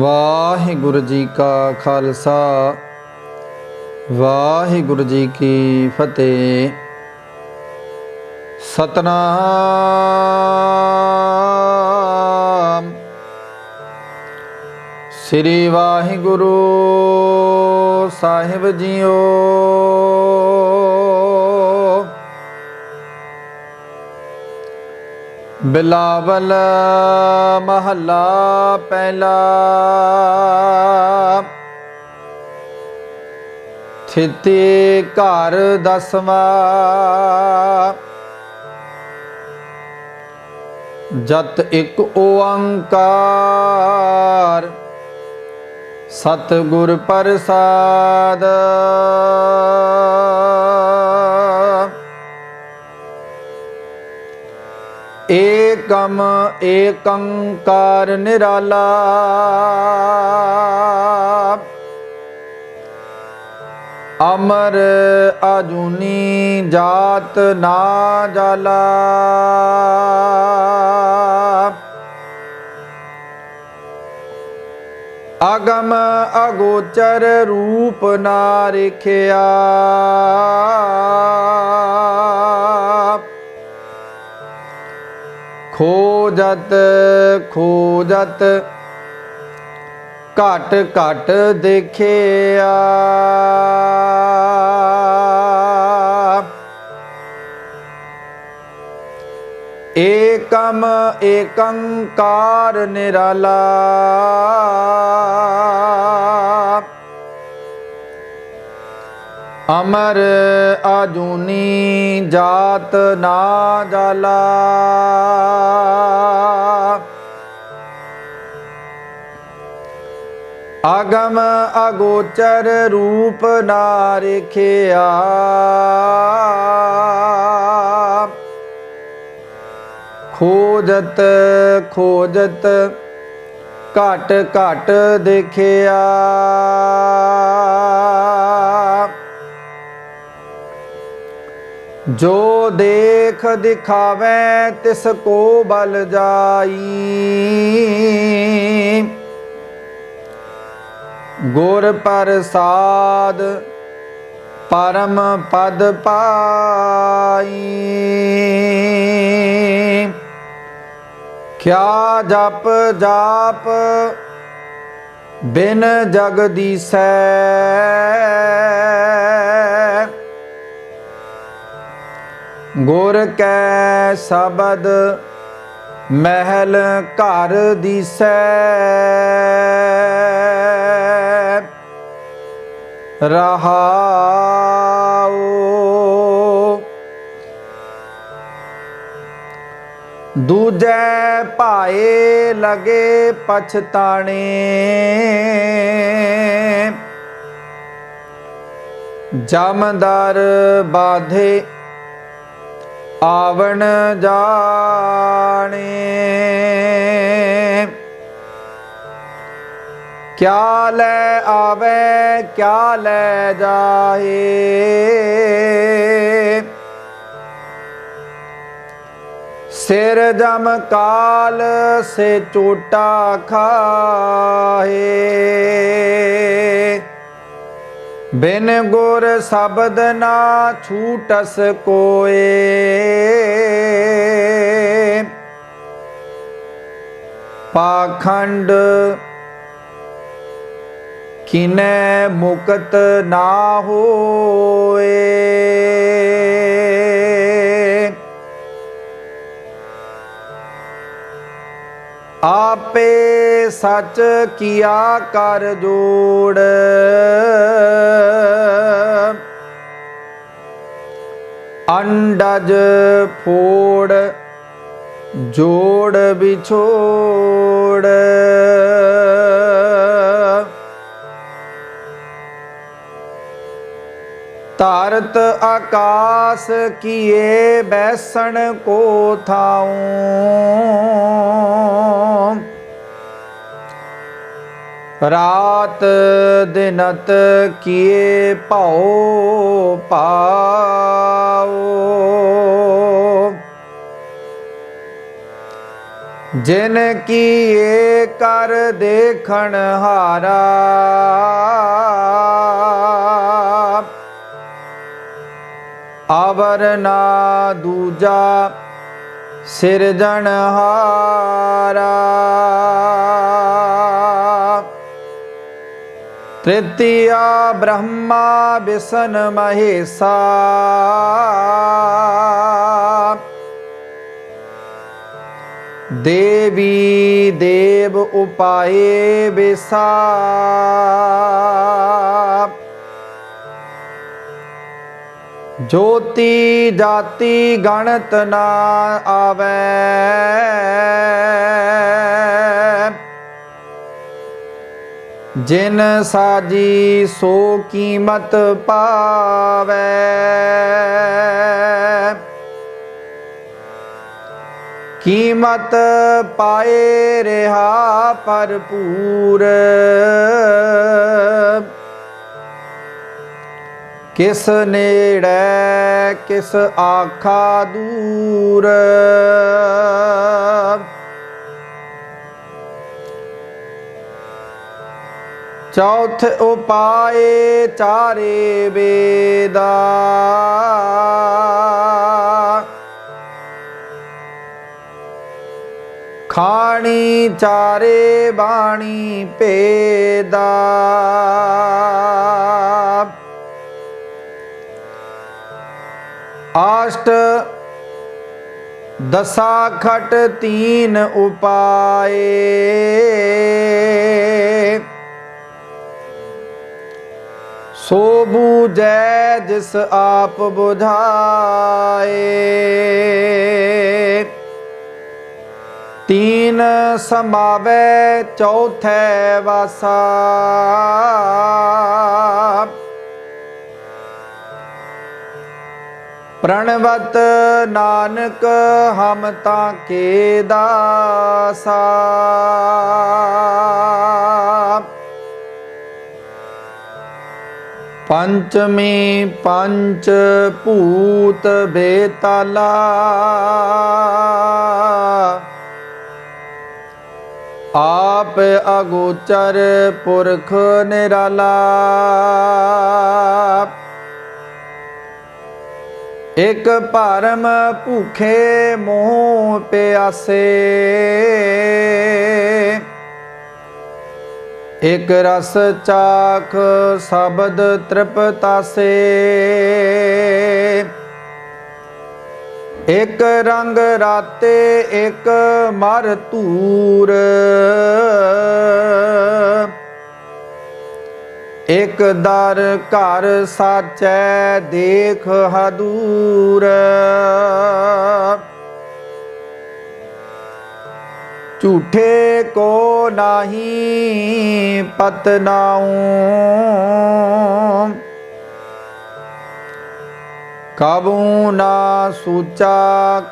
वाहिगुरु जी का खालसा वाहिगुरु जी की फतेह। सतनाम श्री वाहिगुरु साहिब जीओ। बिलावल महला पहला। थिति घर दसवां। जत एक ओंकार सतगुर प्रसाद। एकम एकंकार निराला। अमर अजूनी जात ना जाला। अगम अगोचर रूप ना रिखिया। खोजत खोजत घट घट देखिया। एकम एकंकार निराला। अमर अजूनी जात ना जाला। अगम अगोचर रूप ना रिखिया। खोजत खोजत घट घट देखिया। जो देख दिखावे तिसको बल जाई। गुर प्रसाद परम पद पाई। क्या जप जाप बिन जगदीसै। गुर कै शब्द महल घर दिसै। रहाओ दूजे पाए लगे पछताने। जमदर बाधे आवण जाने। क्या ले आवे क्या ले जाए। सिर जम काल से चोटा खाए। बिन गुर शब्द ना छूटस कोए। पाखंड किने मुक्त ना होए। आपे सच किया कर जोड़। अंडज फोड़ जोड़ बिछोड़। तारत आकाश किए बैसन को थाऊं। रात दिनत किए पाओ पाओ। जिन की ये कर देखण हारा, आवर ना दूजा सिरजनहारा। तृतीया ब्रह्मा विष्णु महेशा, देवी देव उपाये विसा। ज्योति जाति गणत ना आवे, जिन साजी सो कीमत पावे। कीमत पाए रहा भरपूर, किस नेड़े किस आखा दूर। चौथ उपाय चारे वेदा, खाणी चारे बाणी पेदा। अष्ट दशा खट तीन उपाय, सो बूझै जिस आप बुझाए। तीन समावे चौथे वासा, प्रणवत नानक हम ताके दासा। पंचमी पंच पूत बेताला, आप अगोचर पुरख निराला। एक भरम भूखे मोह प्यासे, एक रस चाख शब्द तृप्तासे। एक रंग राते एक मर तूर, एक दर घर साचै देख हदूर। झूठे को नाही पतनाऊं, कबू ना सूचा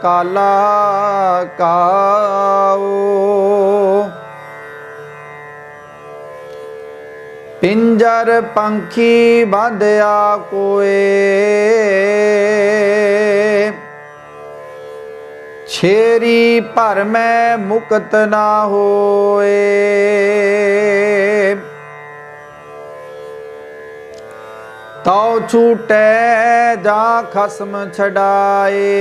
काला काओ। पिंजर पंखी बांधया कोए, छेरी भर में मुक्त ना होए। तो छूटे जा खसम छड़ाए,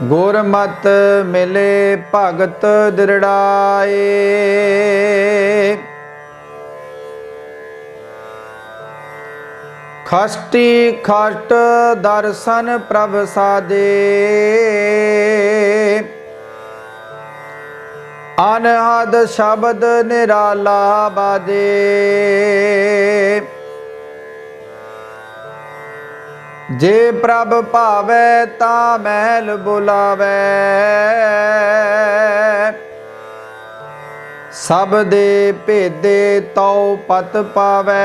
गुरमत मिले भगत दृढ़ाए। खष्टी खष्ट दर्शन प्रभ साजे, अनहद शब्द निराला बाजे। जे प्रभ भावे ता महल बुलावे, सब दे भेदे तो पत पावे।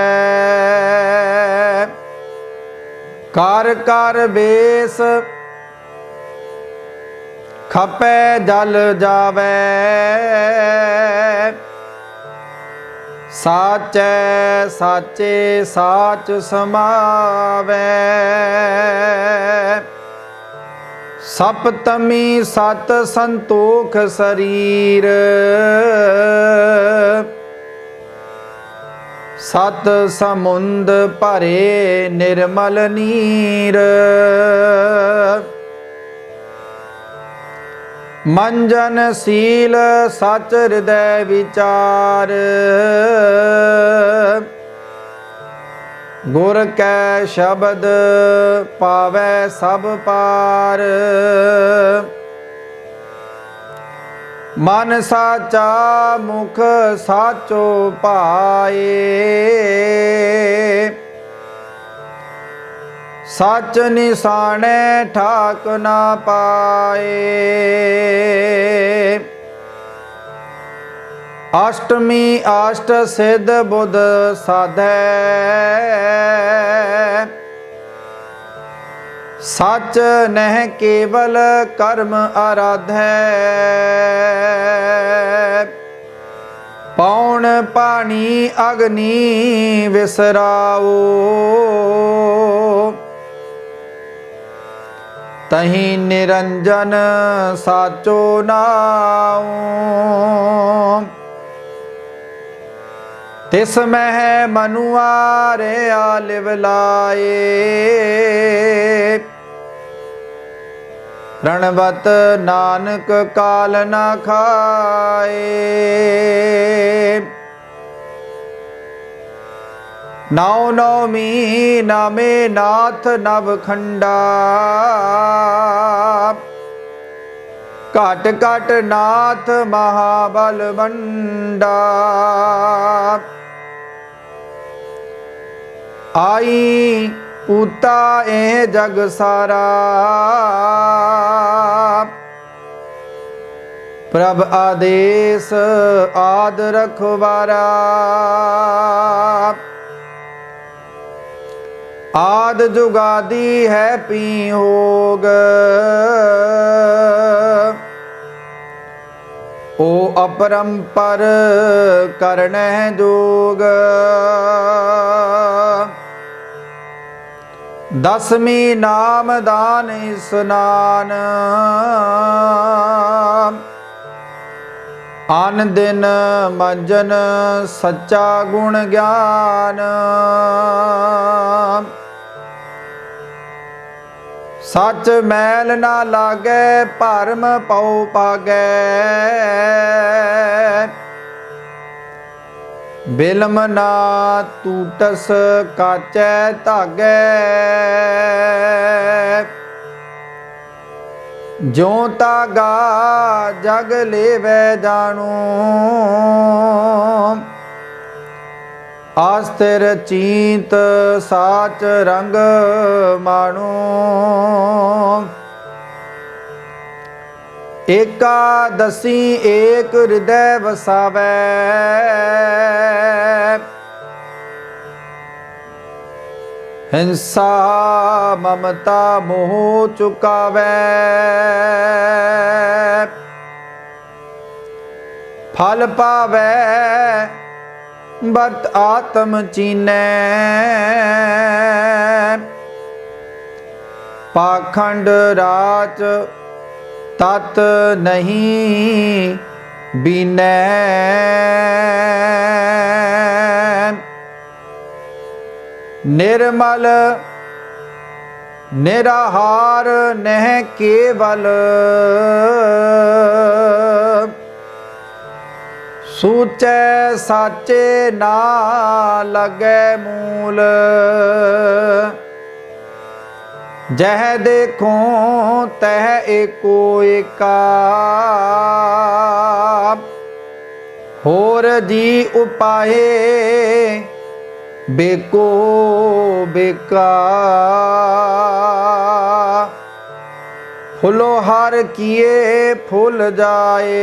कर कर बेस खपे जल जावे, साचै साचे साच समावे। सप्तमी सत संतोख शरीर, सत समुंद भरे निर्मल नीर। मंजन सील सच हृदय विचार, गुर कै शब्द पावै सब पार। मन साचा मुख साचो पाए, सच निशाने ठाक ना पाए। अष्टमी अष्ट सिद्ध बुध साधै, सच नह केवल कर्म आराधै। पौन पानी अग्नि विसराओ, तहीं निरंजन साचो नाऊ। तिस मह मनुआरे आलिव लाए, रणवत नानक काल ना खाए। नौ नौमी नामे नाथ नवखंडा, घट घट नाथ महाबल बंडा। आई पूता ए जग सारा, प्रभ आदेश आद रखवारा। आद जुगादी है पी होग, ओ अपरंपर करण जोग। दसमी नाम दान स्नान, आन दिन मंजन सच्चा गुण ज्ञान। सच मैल ना लागे भरम पौ पागै, बिलम ना टूटस काचै धागै। ज्यों धागा जग लेवै जानू, आस्थिर चींत साच रंग मानू। एकादशी एक हृदय वसावै, हिंसा ममता मोह चुकावै। फल पावै बत आत्म चीनै, पाखंड राच तत नहीं बीनै। निर्मल निराहार नह केवल, सूचै साचे ना लगे मूल। जह देखो तह एको एका, होर जी उपाहे बेको बेका। फुलो हार किए फूल जाए,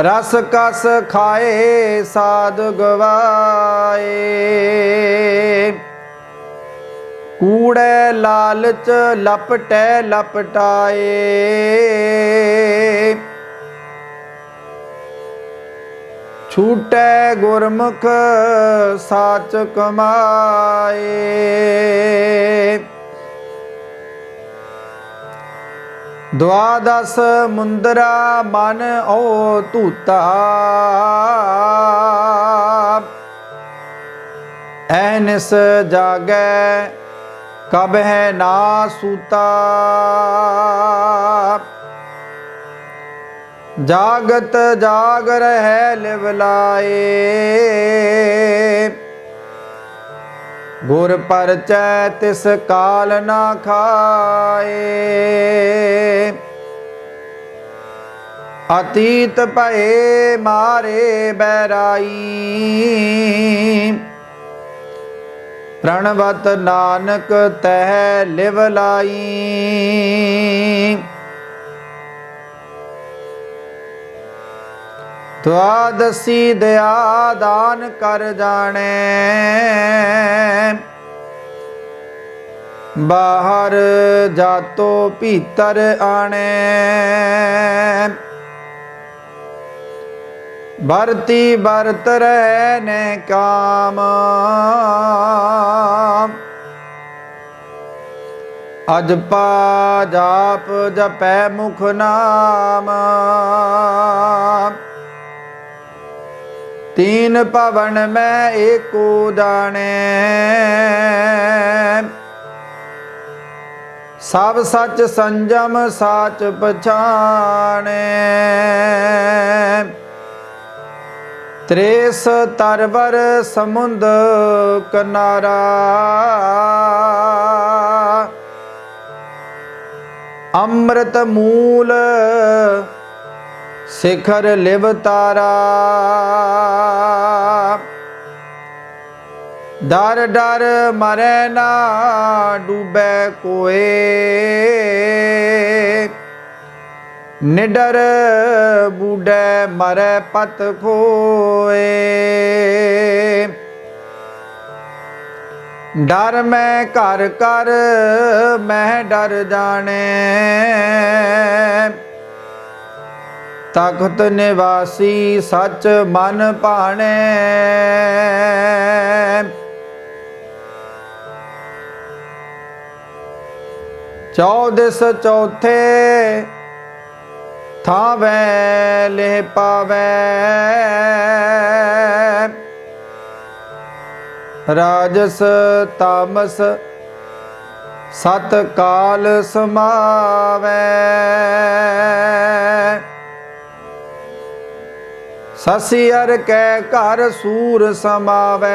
रस कस खाए साध गवाए। कूड़े लालच लपटे लपटाए, छूटे गुरमुख साच कमाए। द्वादश मुंदरा मन ओ धूता, ऐनिस जागै कब है ना सूता। जागत जाग रहे लिवलाए, गुर परचै तिस काल ना खाए। अतीत भये मारे बैराई, प्रणवत नानक तह लिवलाई। द्वादशी दया दान कर जाने, बाहर जातो भीतर आने। बरती बरत रहने काम, अजपा जाप जपै मुख नाम। तीन पवन में एको जाने, सब सच संजम साच पछाने। त्रेस तरवर समुंद किनारा, अमृत मूल शिखर लिवतारा। डर डर मरै ना डूबे कोए, निडर बूढ़े मरै पत खोए। डर मैं घर कर मैं डर जाने, तख्त निवासी सच मन भाने। चौदिस चौथे थावै लेह पावै, राजस तामस सत काल समावै। ससियर कै घर सूर समावै,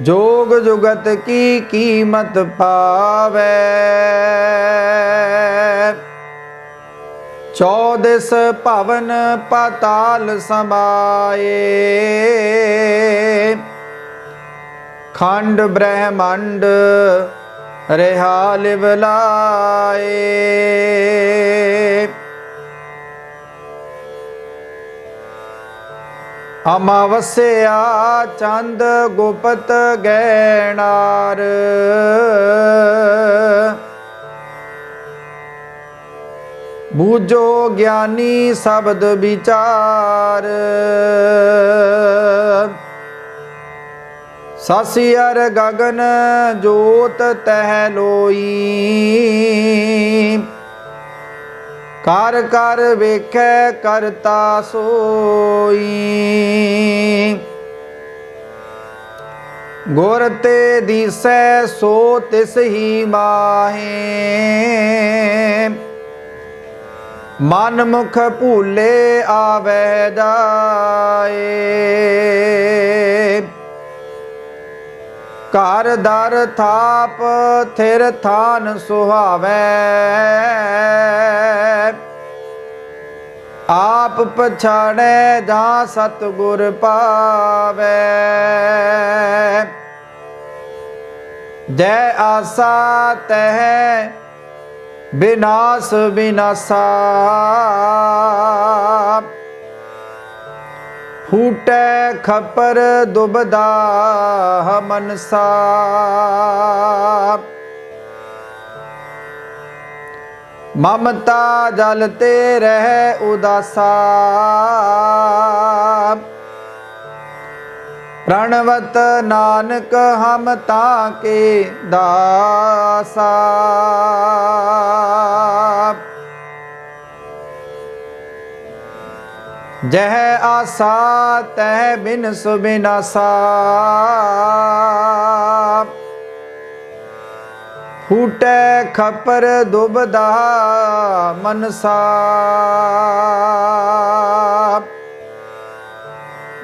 जोग जुगत की कीमत पावै। चौदिस भवन पाताल समाए, खंड ब्रह्मंड रेहा लिवलाए। अमावस्या चंद गुप्त गैनार, बूझो ज्ञानी शब्द विचार। ससियर गगन जोत तह लोई, कर कर वेखै करता सोई। गुर ते दिसै सो तिस ही माहे, मन मुख भूले आवे जाए। घर दर थाप थिर थान सुहावै, आप पछाड़े जहाँ सतगुर पावै। जय आसा तह विनाश विनाशा, फूटे खपर दुबदा मनसा। ममता जलते रह उदासा, प्रण प्रणवत नानक हम ताके दासा। जह आसा तह बिन सुबिनासा। फूटे खपर दुबदा मनसा।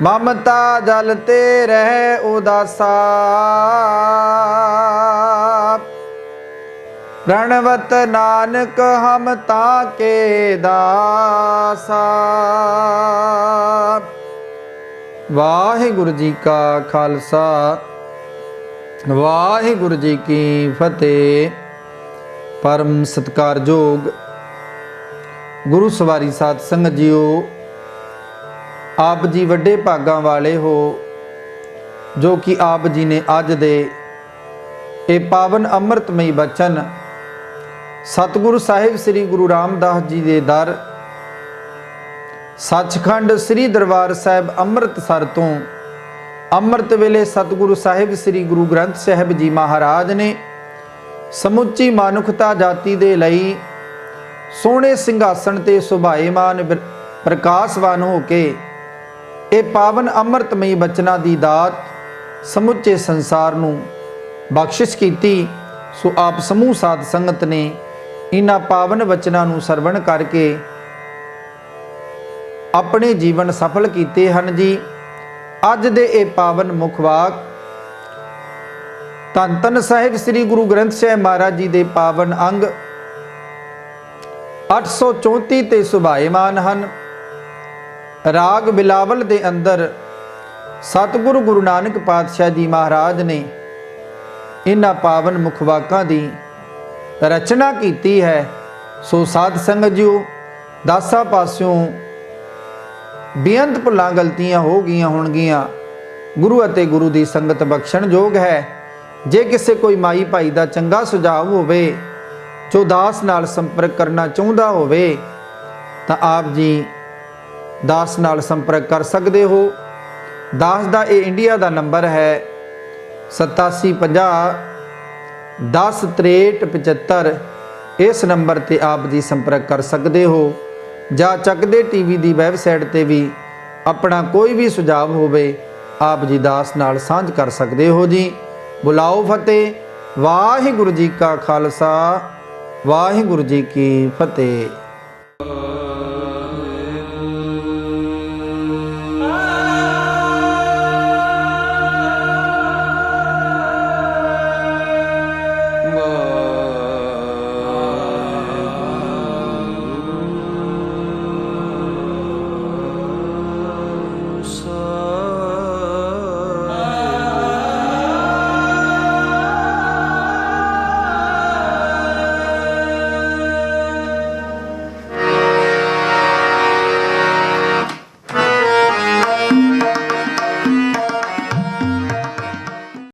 ममता जलते रह उदासा। प्रणवत नानक हम ताके दासा। वाहिगुरु जी का खालसा वाहिगुरु जी की फतेह। परम सत्कारयोग गुरु सवारी साध संगत जीओ, आप जी वड्डे भागां वाले हो जो कि आप जी ने अज दे ये पावन अमृतमई बचन सतगुरु साहिब श्री गुरु रामदास जी दे दर सचखंड श्री दरबार साहिब अमृतसर तो अमृत वेले सतगुरु साहिब श्री गुरु ग्रंथ साहिब जी महाराज ने समुची मानुखता जाति दे लई सोहणे सिंघासन ते सुभाएमान प्रकाशवान हो के ये पावन अमृतमई बचना दी दात समुचे संसार नूं बख्शिश कीती। सो आप समूह साध संगत ने इन्हां पावन वचनां नूं सरवण करके अपने जीवन सफल कीते हन जी। अज दे ये पावन मुखवाक धन धन साहिब श्री गुरु ग्रंथ साहिब महाराज जी दे पावन अंग 834 ते सुभाएमान हन। राग बिलावल दे अंदर सतगुरु गुरु नानक पातशाह जी महाराज ने इन्हां पावन मुखवाकां दी रचना कीती है। सो साध संगत जीओ, दासा पास्यों बेअंत भुलां गलतियां हो गईयां होणगीਆਂ। गुरु अते गुरु दी संगत बख्शण योग है। जे किसे कोई माई भाई दा चंगा सुझाव होवे जो दास नाल संपर्क करना चाहुंदा होवे तां आप जी दास नाल संपर्क कर सकते हो। दास दा ये इंडिया दा नंबर है 8750 10 63 75। इस नंबर ते आप जी संपर्क कर सकते हो। जा चकदे टीवी दी वैबसाइट ते भी अपना कोई भी सुझाव होवे आप जी दास नाल सांझ कर सकते हो जी। बुलाओ फतेह। वाहिगुरु जी का खालसा वाहिगुरु जी की फतेह।